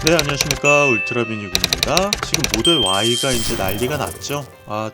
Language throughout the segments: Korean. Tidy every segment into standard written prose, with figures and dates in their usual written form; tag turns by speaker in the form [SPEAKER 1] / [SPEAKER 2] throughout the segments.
[SPEAKER 1] 네, 안녕하십니까. 울트라비니군입니다. 지금 모델 Y가 이제 난리가 났죠.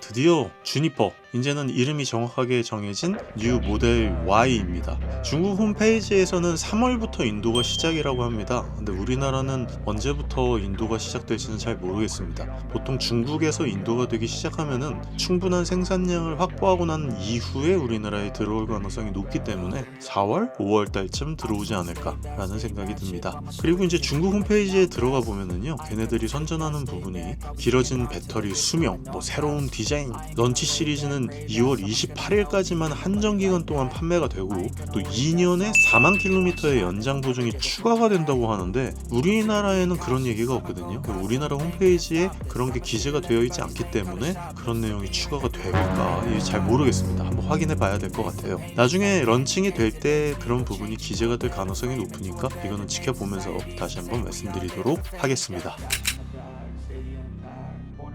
[SPEAKER 1] 드디어 주니퍼, 이제는 이름이 정확하게 정해진 뉴 모델 Y입니다. 중국 홈페이지에서는 3월부터 인도가 시작이라고 합니다. 근데 우리나라는 언제부터 인도가 시작될지는 잘 모르겠습니다. 보통 중국에서 인도가 되기 시작하면은 충분한 생산량을 확보하고 난 이후에 우리나라에 들어올 가능성이 높기 때문에 4월, 5월 달쯤 들어오지 않을까라는 생각이 듭니다. 그리고 이제 중국 홈페이지에 들어가 보면은요, 걔네들이 선전하는 부분이 길어진 배터리 수명, 새로운 디자인, 런치 시리즈는 2월 28일까지만 한정 기간 동안 판매가 되고 또 2년에 4만 킬로미터의 연장 보증이 추가가 된다고 하는데 우리나라에는 그런 얘기가 없거든요. 우리나라 홈페이지에 그런 게 기재가 되어 있지 않기 때문에 그런 내용이 추가가 될까 잘 모르겠습니다. 한번 확인해 봐야 될 것 같아요. 나중에 런칭이 될 때 그런 부분이 기재가 될 가능성이 높으니까 이거는 지켜보면서 다시 한번 말씀드리도록 하겠습니다.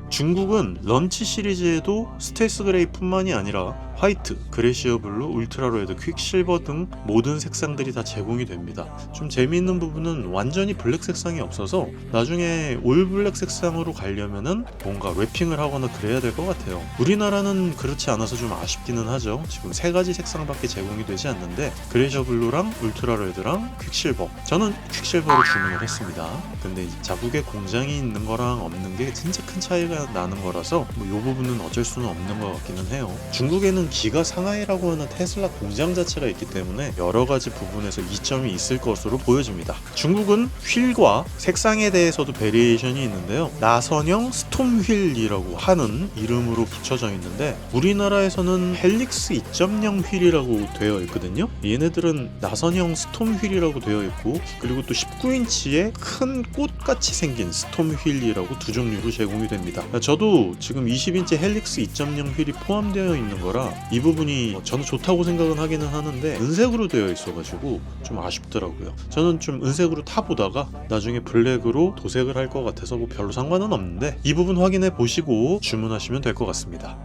[SPEAKER 1] 중국은 런치 시리즈에도 스텔스 그레이 뿐만이 아니라 화이트, 그레시어 블루, 울트라 레드, 퀵실버 등 모든 색상들이 다 제공이 됩니다. 좀 재미있는 부분은 완전히 블랙 색상이 없어서 나중에 올 블랙 색상으로 가려면은 뭔가 랩핑을 하거나 그래야 될 것 같아요. 우리나라는 그렇지 않아서 좀 아쉽기는 하죠. 지금 3가지 색상밖에 제공이 되지 않는데 그레시어 블루랑 울트라 레드랑 퀵실버, 저는 퀵실버로 주문을 했습니다. 근데 자국에 공장이 있는 거랑 없는 게 진짜 큰 차이가 나는 거라서 이 부분은 어쩔 수는 없는 것 같기는 해요. 중국에는 기가 상하이라고 하는 테슬라 공장 자체가 있기 때문에 여러 가지 부분에서 이점이 있을 것으로 보여집니다. 중국은 휠과 색상에 대해서도 베리에이션이 있는데요. 나선형 스톰 휠이라고 하는 이름으로 붙여져 있는데 우리나라에서는 헬릭스 2.0 휠이라고 되어 있거든요. 얘네들은 나선형 스톰 휠이라고 되어 있고 그리고 또 19인치의 큰 꽃같이 생긴 스톰 휠이라고 두 종류로 제공이 됩니다. 저도 지금 20인치 헬릭스 2.0 휠이 포함되어 있는 거라 이 부분이 저는 좋다고 생각은 하기는 하는데 은색으로 되어 있어가지고 좀 아쉽더라고요. 저는 좀 은색으로 타보다가 나중에 블랙으로 도색을 할 것 같아서 별로 상관은 없는데 이 부분 확인해 보시고 주문하시면 될 것 같습니다.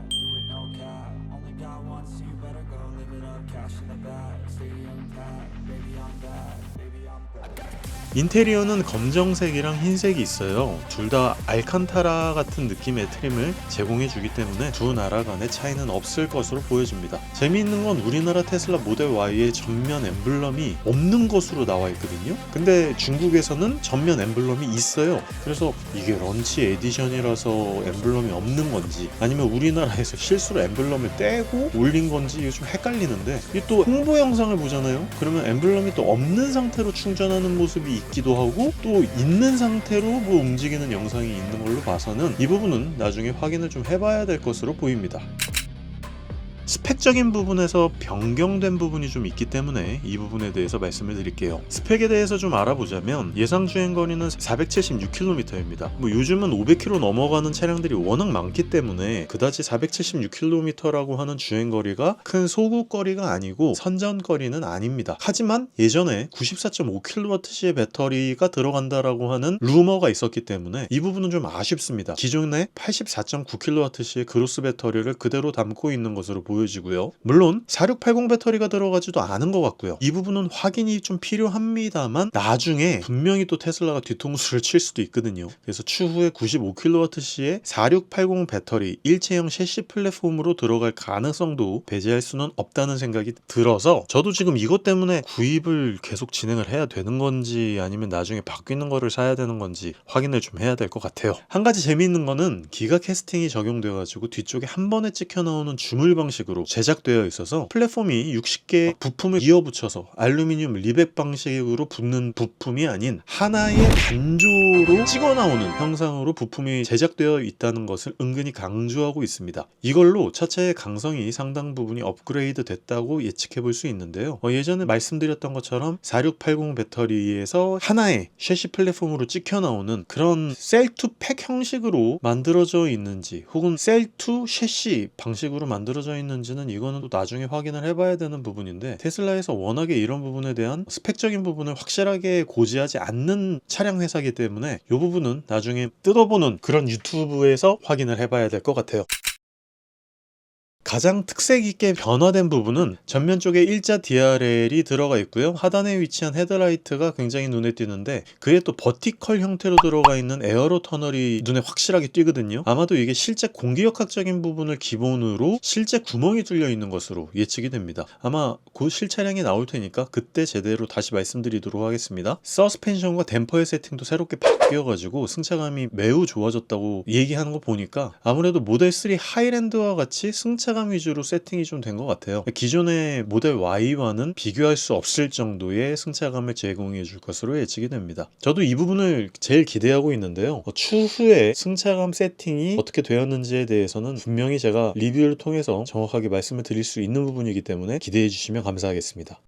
[SPEAKER 1] 인테리어는 검정색이랑 흰색이 있어요. 둘 다 알칸타라 같은 느낌의 트림을 제공해 주기 때문에 두 나라 간의 차이는 없을 것으로 보여집니다. 재미있는 건 우리나라 테슬라 모델 Y의 전면 엠블럼이 없는 것으로 나와 있거든요. 근데 중국에서는 전면 엠블럼이 있어요. 그래서 이게 런치 에디션이라서 엠블럼이 없는 건지 아니면 우리나라에서 실수로 엠블럼을 떼고 올린 건지 이게 좀 헷갈리는데 이게 또 홍보 영상을 보잖아요. 그러면 엠블럼이 또 없는 상태로 충전하는 모습이 있기도 하고 또 있는 상태로 움직이는 영상이 있는 걸로 봐서는 이 부분은 나중에 확인을 좀 해봐야 될 것으로 보입니다. 스펙적인 부분에서 변경된 부분이 좀 있기 때문에 이 부분에 대해서 말씀을 드릴게요. 스펙에 대해서 좀 알아보자면 예상 주행거리는 476km입니다. 요즘은 500km 넘어가는 차량들이 워낙 많기 때문에 그다지 476km라고 하는 주행거리가 큰 소구거리가 아니고 선전거리는 아닙니다. 하지만 예전에 94.5kWh의 배터리가 들어간다라고 하는 루머가 있었기 때문에 이 부분은 좀 아쉽습니다. 기존에 84.9kWh의 그로스 배터리를 그대로 담고 있는 것으로 보여지고요. 물론 4680 배터리가 들어가지도 않은 것 같고요. 이 부분은 확인이 좀 필요합니다만 나중에 분명히 또 테슬라가 뒤통수를 칠 수도 있거든요. 그래서 추후에 95kWh의 4680 배터리 일체형 셰시 플랫폼으로 들어갈 가능성도 배제할 수는 없다는 생각이 들어서 저도 지금 이것 때문에 구입을 계속 진행을 해야 되는 건지 아니면 나중에 바뀌는 거를 사야 되는 건지 확인을 좀 해야 될 것 같아요. 한 가지 재미있는 거는 기가 캐스팅이 적용되어가지고 뒤쪽에 한 번에 찍혀 나오는 주물 방식으로 제작되어 있어서 플랫폼이 60개 부품을 이어붙여서 알루미늄 리벳 방식으로 붙는 부품이 아닌 하나의 단조로 찍어 나오는 형상으로 부품이 제작되어 있다는 것을 은근히 강조하고 있습니다. 이걸로 차체의 강성이 상당 부분이 업그레이드 됐다고 예측해 볼 수 있는데요. 예전에 말씀드렸던 것처럼 4680 배터리에서 하나의 셰시 플랫폼으로 찍혀 나오는 그런 셀2 팩 형식으로 만들어져 있는지 혹은 셀2 셰시 방식으로 만들어져 있는지는 이거는 또 나중에 확인을 해봐야 되는 부분인데 테슬라에서 워낙에 이런 부분에 대한 스펙적인 부분을 확실하게 고지하지 않는 차량 회사이기 때문에 이 부분은 나중에 뜯어보는 그런 유튜브에서 확인을 해봐야 될 것 같아요. 가장 특색 있게 변화된 부분은 전면 쪽에 일자 DRL이 들어가 있고요. 하단에 위치한 헤드라이트가 굉장히 눈에 띄는데 그에 또 버티컬 형태로 들어가 있는 에어로 터널이 눈에 확실하게 띄거든요. 아마도 이게 실제 공기역학적인 부분을 기본으로 실제 구멍이 뚫려 있는 것으로 예측이 됩니다. 아마 곧 실차량이 나올 테니까 그때 제대로 다시 말씀드리도록 하겠습니다. 서스펜션과 댐퍼의 세팅도 새롭게 바뀌어가지고 승차감이 매우 좋아졌다고 얘기하는 거 보니까 아무래도 모델 3 하이랜드와 같이 승차감 위주로 세팅이 좀 된 것 같아요. 기존의 모델 Y와는 비교할 수 없을 정도의 승차감을 제공해 줄 것으로 예측이 됩니다. 저도 이 부분을 제일 기대하고 있는데요. 추후에 승차감 세팅이 어떻게 되었는지에 대해서는 분명히 제가 리뷰를 통해서 정확하게 말씀을 드릴 수 있는 부분이기 때문에 기대해 주시면 감사하겠습니다.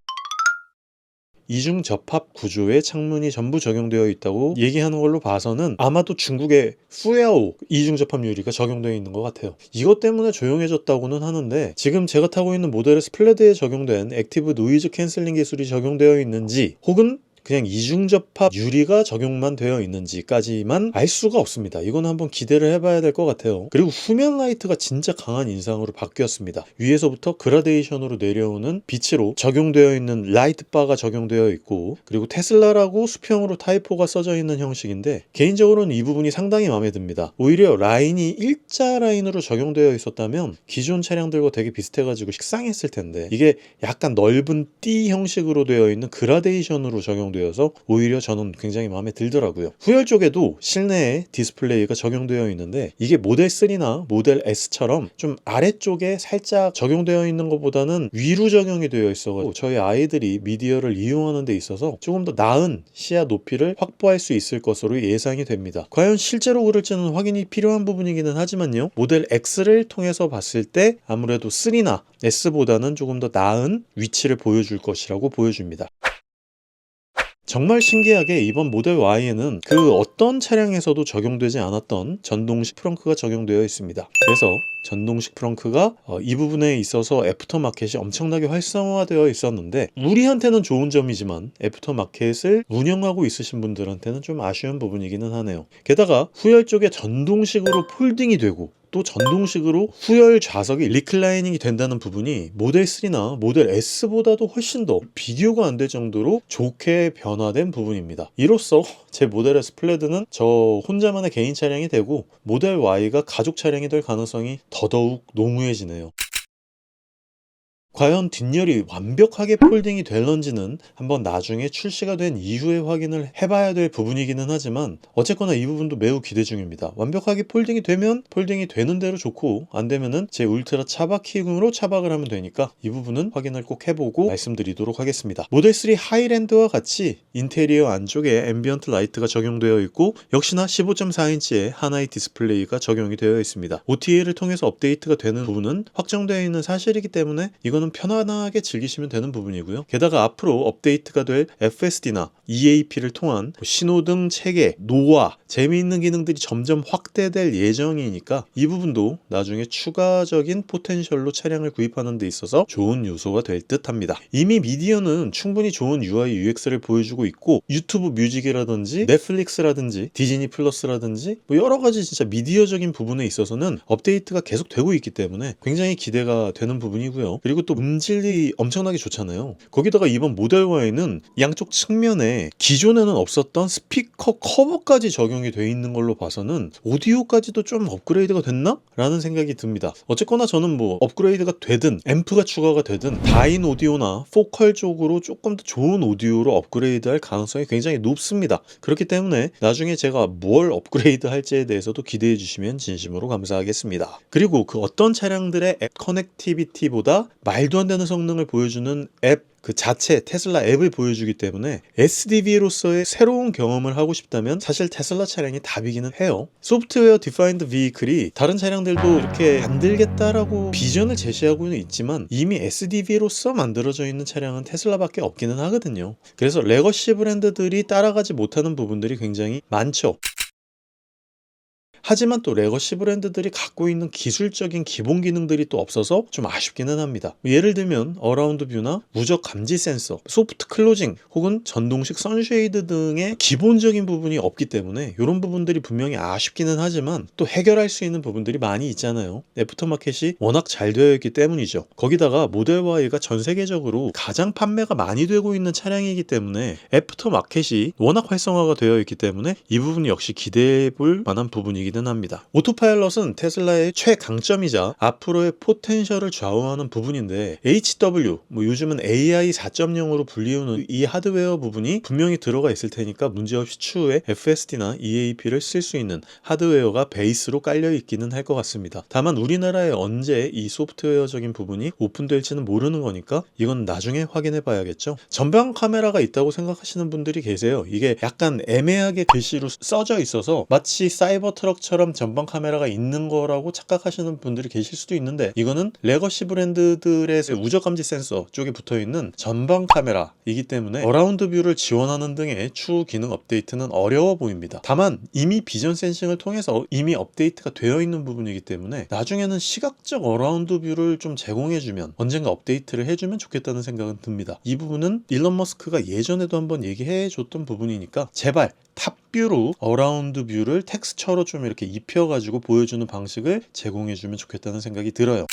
[SPEAKER 1] 이중 접합 구조의 창문이 전부 적용되어 있다고 얘기하는 걸로 봐서는 아마도 중국의 후야오 이중 접합 유리가 적용되어 있는 것 같아요. 이것 때문에 조용해졌다고는 하는데 지금 제가 타고 있는 모델의 스플레드에 적용된 액티브 노이즈 캔슬링 기술이 적용되어 있는지 혹은 그냥 이중접합 유리가 적용만 되어 있는지까지만 알 수가 없습니다. 이건 한번 기대를 해봐야 될 것 같아요. 그리고 후면 라이트가 진짜 강한 인상으로 바뀌었습니다. 위에서부터 그라데이션으로 내려오는 빛으로 적용되어 있는 라이트 바가 적용되어 있고 그리고 테슬라라고 수평으로 타입4가 써져 있는 형식인데 개인적으로는 이 부분이 상당히 마음에 듭니다. 오히려 라인이 일자 라인으로 적용되어 있었다면 기존 차량들과 되게 비슷해가지고 식상했을 텐데 이게 약간 넓은 띠 형식으로 되어 있는 그라데이션으로 적용되어 서 오히려 저는 굉장히 마음에 들더라고요. 후열 쪽에도 실내에 디스플레이가 적용되어 있는데 이게 모델 3나 모델 S처럼 좀 아래쪽에 살짝 적용되어 있는 것보다는 위로 적용이 되어 있어서 저희 아이들이 미디어를 이용하는 데 있어서 조금 더 나은 시야 높이를 확보할 수 있을 것으로 예상이 됩니다. 과연 실제로 그럴지는 확인이 필요한 부분이기는 하지만요. 모델 X를 통해서 봤을 때 아무래도 3나 S보다는 조금 더 나은 위치를 보여줄 것이라고 보여줍니다. 정말 신기하게 이번 모델 Y에는 그 어떤 차량에서도 적용되지 않았던 전동식 프렁크가 적용되어 있습니다. 그래서 전동식 프렁크가 이 부분에 있어서 애프터마켓이 엄청나게 활성화되어 있었는데 우리한테는 좋은 점이지만 애프터마켓을 운영하고 있으신 분들한테는 좀 아쉬운 부분이기는 하네요. 게다가 후열 쪽에 전동식으로 폴딩이 되고 또 전동식으로 후열 좌석이 리클라이닝이 된다는 부분이 모델 3나 모델 S보다도 훨씬 더 비교가 안 될 정도로 좋게 변화된 부분입니다. 이로써 제 모델 S 플레드는 저 혼자만의 개인 차량이 되고 모델 Y가 가족 차량이 될 가능성이 더더욱 농후해지네요. 과연 뒷열이 완벽하게 폴딩이 될런지는 한번 나중에 출시가 된 이후에 확인을 해봐야 될 부분이기는 하지만 어쨌거나 이 부분도 매우 기대 중입니다. 완벽하게 폴딩이 되면 폴딩이 되는 대로 좋고 안 되면은 제 울트라 차박키공으로 차박을 하면 되니까 이 부분은 확인을 꼭 해보고 말씀드리도록 하겠습니다. 모델 3 하이랜드와 같이 인테리어 안쪽에 앰비언트 라이트가 적용되어 있고 역시나 15.4인치의 하나의 디스플레이가 적용이 되어 있습니다. OTA를 통해서 업데이트가 되는 부분은 확정되어 있는 사실이기 때문에 이거는 편안하게 즐기시면 되는 부분이고요. 게다가 앞으로 업데이트가 될 FSD나 EAP를 통한 신호등 체계, 노화, 재미있는 기능들이 점점 확대될 예정이니까 이 부분도 나중에 추가적인 포텐셜로 차량을 구입하는 데 있어서 좋은 요소가 될 듯 합니다. 이미 미디어는 충분히 좋은 UI, UX를 보여주고 있고 유튜브 뮤직이라든지 넷플릭스라든지 디즈니 플러스라든지 여러 가지 진짜 미디어적인 부분에 있어서는 업데이트가 계속 되고 있기 때문에 굉장히 기대가 되는 부분이고요. 그리고 또 음질이 엄청나게 좋잖아요. 거기다가 이번 모델 Y는 양쪽 측면에 기존에는 없었던 스피커 커버까지 적용이 돼 있는 걸로 봐서는 오디오까지도 좀 업그레이드가 됐나? 라는 생각이 듭니다. 어쨌거나 저는 업그레이드가 되든 앰프가 추가가 되든 다인 오디오나 포컬 쪽으로 조금 더 좋은 오디오로 업그레이드할 가능성이 굉장히 높습니다. 그렇기 때문에 나중에 제가 뭘 업그레이드 할지에 대해서도 기대해 주시면 진심으로 감사하겠습니다. 그리고 그 어떤 차량들의 앱 커넥티비티보다 말도 안 되는 성능을 보여주는 앱 그 자체 테슬라 앱을 보여주기 때문에 SDV로서의 새로운 경험을 하고 싶다면 사실 테슬라 차량이 답이기는 해요. 소프트웨어 디파인드 비클이 다른 차량들도 이렇게 만들겠다라고 비전을 제시하고는 있지만 이미 SDV로서 만들어져 있는 차량은 테슬라밖에 없기는 하거든요. 그래서 레거시 브랜드들이 따라가지 못하는 부분들이 굉장히 많죠. 하지만 또 레거시 브랜드들이 갖고 있는 기술적인 기본 기능들이 또 없어서 좀 아쉽기는 합니다. 예를 들면 어라운드 뷰나 무적 감지 센서, 소프트 클로징 혹은 전동식 선쉐이드 등의 기본적인 부분이 없기 때문에 이런 부분들이 분명히 아쉽기는 하지만 또 해결할 수 있는 부분들이 많이 있잖아요. 애프터마켓이 워낙 잘 되어 있기 때문이죠. 거기다가 모델 Y가 전 세계적으로 가장 판매가 많이 되고 있는 차량이기 때문에 애프터마켓이 워낙 활성화가 되어 있기 때문에 이 부분이 역시 기대해 볼 만한 부분이기는 합니다. 오토파일럿은 테슬라의 최강점이자 앞으로의 포텐셜을 좌우하는 부분인데 HW, 요즘은 AI 4.0으로 불리우는 이 하드웨어 부분이 분명히 들어가 있을 테니까 문제없이 추후에 FSD나 EAP를 쓸 수 있는 하드웨어가 베이스로 깔려 있기는 할 것 같습니다. 다만 우리나라에 언제 이 소프트웨어적인 부분이 오픈될지는 모르는 거니까 이건 나중에 확인해 봐야겠죠. 전방 카메라가 있다고 생각하시는 분들이 계세요. 이게 약간 애매하게 글씨로 써져 있어서 마치 사이버 트럭처럼 전방 카메라가 있는 거라고 착각하시는 분들이 계실 수도 있는데 이거는 레거시 브랜드들의 우적 감지 센서 쪽에 붙어 있는 전방 카메라이기 때문에 어라운드 뷰를 지원하는 등의 추후 기능 업데이트는 어려워 보입니다. 다만 이미 비전 센싱을 통해서 이미 업데이트가 되어 있는 부분이기 때문에 나중에는 시각적 어라운드 뷰를 좀 제공해주면 언젠가 업데이트를 해주면 좋겠다는 생각은 듭니다. 이 부분은 일론 머스크가 예전에도 한번 얘기해줬던 부분이니까 제발 탑뷰로 어라운드 뷰를 텍스처로 좀 이렇게 입혀가지고 보여주는 방식을 제공해주면 좋겠다는 생각이 들어요.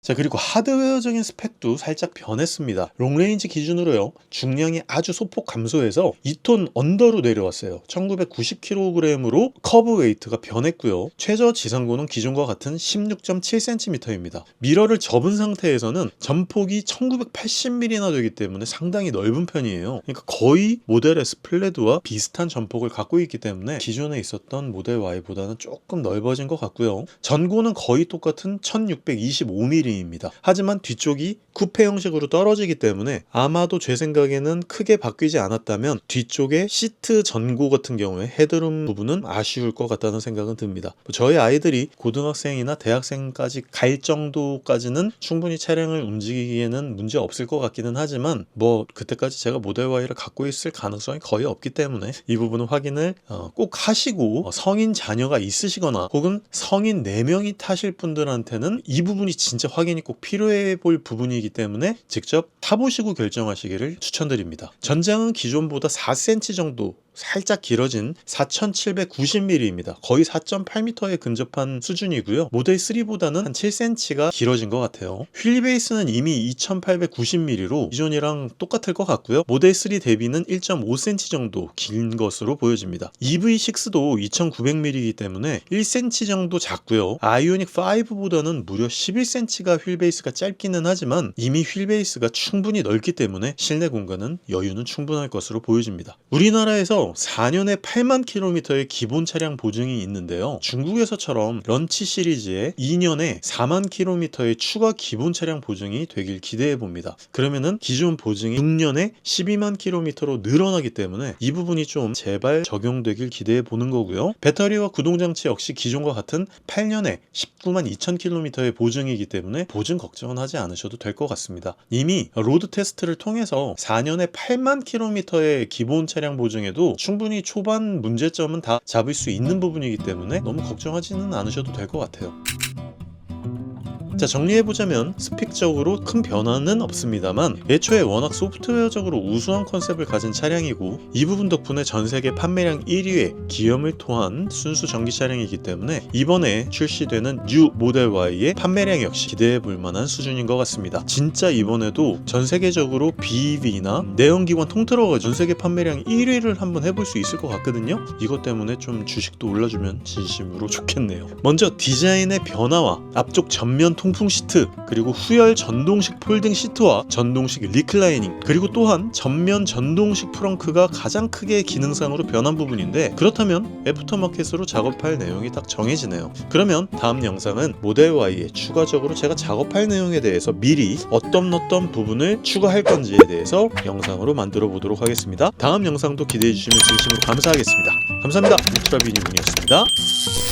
[SPEAKER 1] 자, 그리고 하드웨어적인 스펙도 살짝 변했습니다. 롱레인지 기준으로요, 중량이 아주 소폭 감소해서 2톤 언더로 내려왔어요. 1990kg으로 커브 웨이트가 변했고요. 최저 지상고는 기존과 같은 16.7cm입니다. 미러를 접은 상태에서는 전폭이 1980mm나 되기 때문에 상당히 넓은 편이에요. 그러니까 거의 모델 S 플래드와 비슷한 전폭을 갖고 있기 때문에 기존에 있었던 모델 Y보다는 조금 넓어진 것 같고요. 전고는 거의 똑같은 1625mm 입니다. 하지만 뒤쪽이 쿠페 형식으로 떨어지기 때문에 아마도 제 생각에는 크게 바뀌지 않았다면 뒤쪽에 시트 전고 같은 경우에 헤드룸 부분은 아쉬울 것 같다는 생각은 듭니다. 저희 아이들이 고등학생이나 대학생까지 갈 정도까지는 충분히 차량을 움직이기에는 문제 없을 것 같기는 하지만 그때까지 제가 모델 Y를 갖고 있을 가능성이 거의 없기 때문에 이 부분은 확인을 꼭 하시고 성인 자녀가 있으시거나 혹은 성인 4명이 타실 분들한테는 이 부분이 진짜 확인이 꼭 필요해 볼 부분이기 때문에 직접 타보시고 결정하시기를 추천드립니다. 전장은 기존보다 4cm 정도 살짝 길어진 4790mm입니다. 거의 4.8m에 근접한 수준이고요. 모델 3보다는 한 7cm가 길어진 것 같아요. 휠 베이스는 이미 2890mm로 기존이랑 똑같을 것 같고요. 모델 3 대비는 1.5cm 정도 긴 것으로 보여집니다. EV6도 2900mm이기 때문에 1cm 정도 작고요. 아이오닉 5보다는 무려 11cm가 휠 베이스가 짧기는 하지만 이미 휠 베이스가 충분히 넓기 때문에 실내 공간은 여유는 충분할 것으로 보여집니다. 우리나라에서 4년에 8만 킬로미터의 기본 차량 보증이 있는데요. 중국에서처럼 런치 시리즈에 2년에 4만 킬로미터의 추가 기본 차량 보증이 되길 기대해 봅니다. 그러면은 기존 보증이 6년에 12만 킬로미터로 늘어나기 때문에 이 부분이 좀 제발 적용되길 기대해 보는 거고요. 배터리와 구동장치 역시 기존과 같은 8년에 19만 2천 킬로미터의 보증이기 때문에 보증 걱정은 하지 않으셔도 될 것 같습니다. 이미 로드 테스트를 통해서 4년에 8만 킬로미터의 기본 차량 보증에도 충분히 초반 문제점은 다 잡을 수 있는 부분이기 때문에 너무 걱정하지는 않으셔도 될 것 같아요. 자, 정리해보자면 스펙적으로 큰 변화는 없습니다만 애초에 워낙 소프트웨어적으로 우수한 컨셉을 가진 차량이고 이 부분 덕분에 전세계 판매량 1위의 기염을 토한 순수 전기 차량이기 때문에 이번에 출시되는 뉴 모델 Y의 판매량 역시 기대해볼 만한 수준인 것 같습니다. 진짜 이번에도 전세계적으로 BEV나 내연기관 통틀어가 전세계 판매량 1위를 한번 해볼 수 있을 것 같거든요. 이것 때문에 좀 주식도 올라주면 진심으로 좋겠네요. 먼저 디자인의 변화와 앞쪽 전면 통풍 시트, 그리고 후열 전동식 폴딩 시트와 전동식 리클라이닝, 그리고 또한 전면 전동식 프렁크가 가장 크게 기능상으로 변한 부분인데 그렇다면 애프터마켓으로 작업할 내용이 딱 정해지네요. 그러면 다음 영상은 모델 Y에 추가적으로 제가 작업할 내용에 대해서 미리 어떤 부분을 추가할 건지에 대해서 영상으로 만들어 보도록 하겠습니다. 다음 영상도 기대해 주시면 진심으로 감사하겠습니다. 감사합니다. 울트라비니문이었습니다.